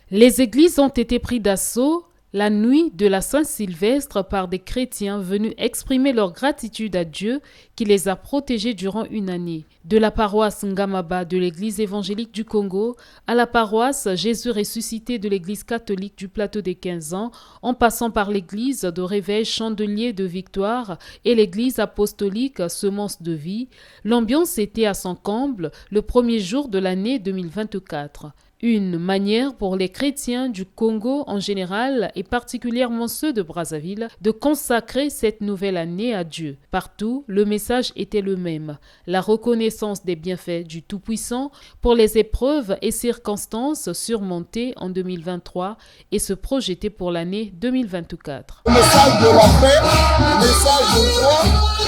Les églises ont été prises d'assaut la nuit de la Saint-Sylvestre par des chrétiens venus exprimer leur gratitude à Dieu qui les a protégés durant une année. De la paroisse Ngamaba de l'Église évangélique du Congo à la paroisse Jésus ressuscité de l'Église catholique du Plateau des 15 ans, en passant par l'Église de Réveil Chandelier de Victoire et l'Église apostolique Semence de Vie, l'ambiance était à son comble le premier jour de l'année 2024. Une manière pour les chrétiens du Congo en général et particulièrement ceux de Brazzaville de consacrer cette nouvelle année à Dieu. Partout, le message était le même, la reconnaissance des bienfaits du Tout-Puissant pour les épreuves et circonstances surmontées en 2023 et se projeter pour l'année 2024. Le message de la paix, le message de joie,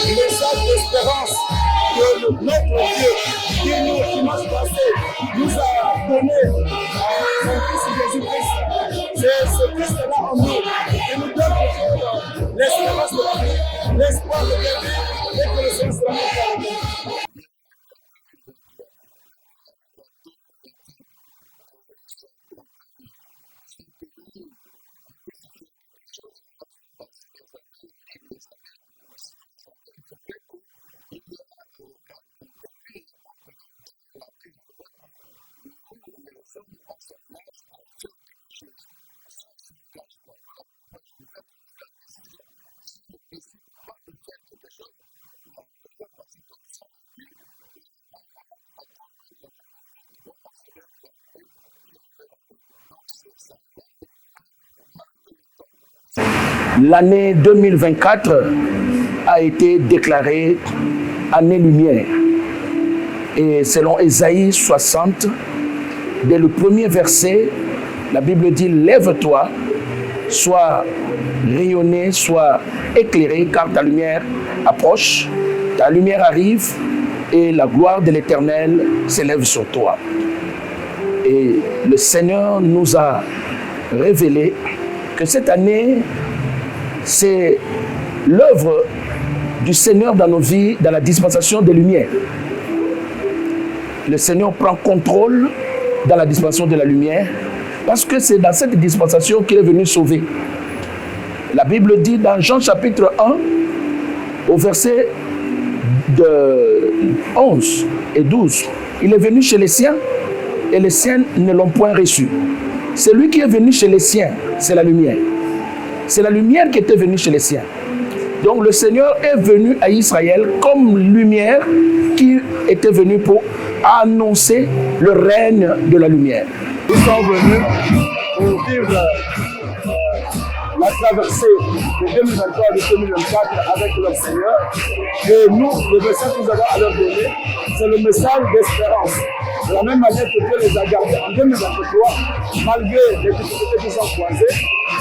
le message d'espérance que notre Dieu qui dimanche passé nous a donné son Fils Jésus-Christ. C'est ce Christ-là en nous qui nous donne toujours l'espérance de la vie, l'espoir de gagner et que le Seigneur sera notre Dieu. L'année 2024 a été déclarée année lumière. Et selon Ésaïe 60, dès le premier verset, la Bible dit « Lève-toi, sois rayonné, sois éclairé, car ta lumière approche, ta lumière arrive et la gloire de l'Éternel s'élève sur toi. » Et le Seigneur nous a révélé que cette année, c'est l'œuvre du Seigneur dans nos vies, dans la dispensation des lumières. Le Seigneur prend contrôle dans la dispensation de la lumière parce que c'est dans cette dispensation qu'il est venu sauver. La Bible dit dans Jean chapitre 1, au verset de 11 et 12, il est venu chez les siens et les siens ne l'ont point reçu. C'est lui qui est venu chez les siens, c'est la lumière. C'est la lumière qui était venue chez les siens. Donc le Seigneur est venu à Israël comme lumière qui était venue pour annoncer le règne de la lumière. Nous sommes venus pour vivre la traversée de 2023 et de 2024 avec le Seigneur. Et nous, le message que nous avons à leur donner, c'est le message d'espérance. De la même manière que Dieu les a gardés en 2023, malgré les difficultés qu'ils ont croisées,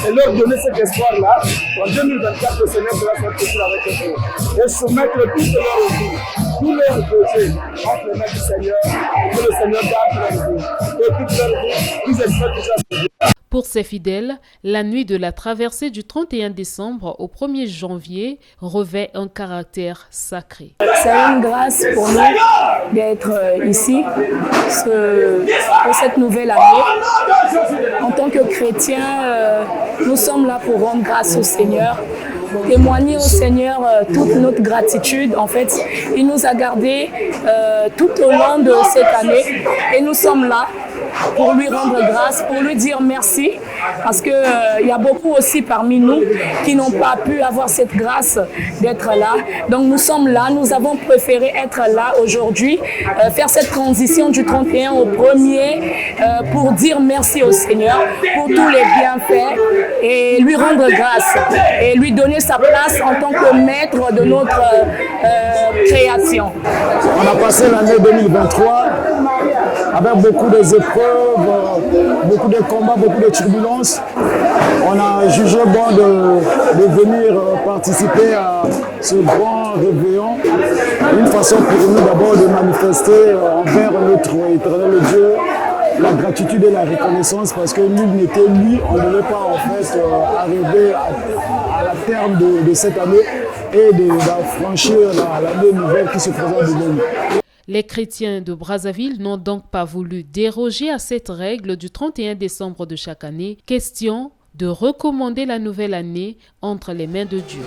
et leur donner cet espoir-là, en 2024, le Seigneur sera faire toujours avec eux. Et soumettre toutes leurs vies, tous leurs projets entre les mains du Seigneur, et que le Seigneur garde leur vie. Et toute leur vie, ils espèrent toujours à Dieu. Pour ces fidèles, la nuit de la traversée du 31 décembre au 1er janvier revêt un caractère sacré. C'est une grâce pour nous d'être ici pour cette nouvelle année. En tant que chrétiens, nous sommes là pour rendre grâce au Seigneur, témoigner au Seigneur toute notre gratitude. En fait, il nous a gardés tout au long de cette année et nous sommes là pour lui rendre grâce, pour lui dire merci, parce qu'il y a beaucoup aussi parmi nous qui n'ont pas pu avoir cette grâce d'être là. Donc nous sommes là, nous avons préféré être là aujourd'hui, faire cette transition du 31 au 1er pour dire merci au Seigneur pour tous les bienfaits et lui rendre grâce et lui donner sa place en tant que maître de notre création. On a passé l'année 2023 avec beaucoup d'épreuves, beaucoup de combats, beaucoup de turbulences. On a jugé bon de venir participer à ce grand réveillon. Une façon pour nous d'abord de manifester envers notre éternel Dieu la gratitude et la reconnaissance parce que nul n'était lui, on ne devait pas en fait arriver à la terme de cette année et d'affranchir l'année nouvelle qui se présente devant nous. Les chrétiens de Brazzaville n'ont donc pas voulu déroger à cette règle du 31 décembre de chaque année. Question de recommander la nouvelle année entre les mains de Dieu.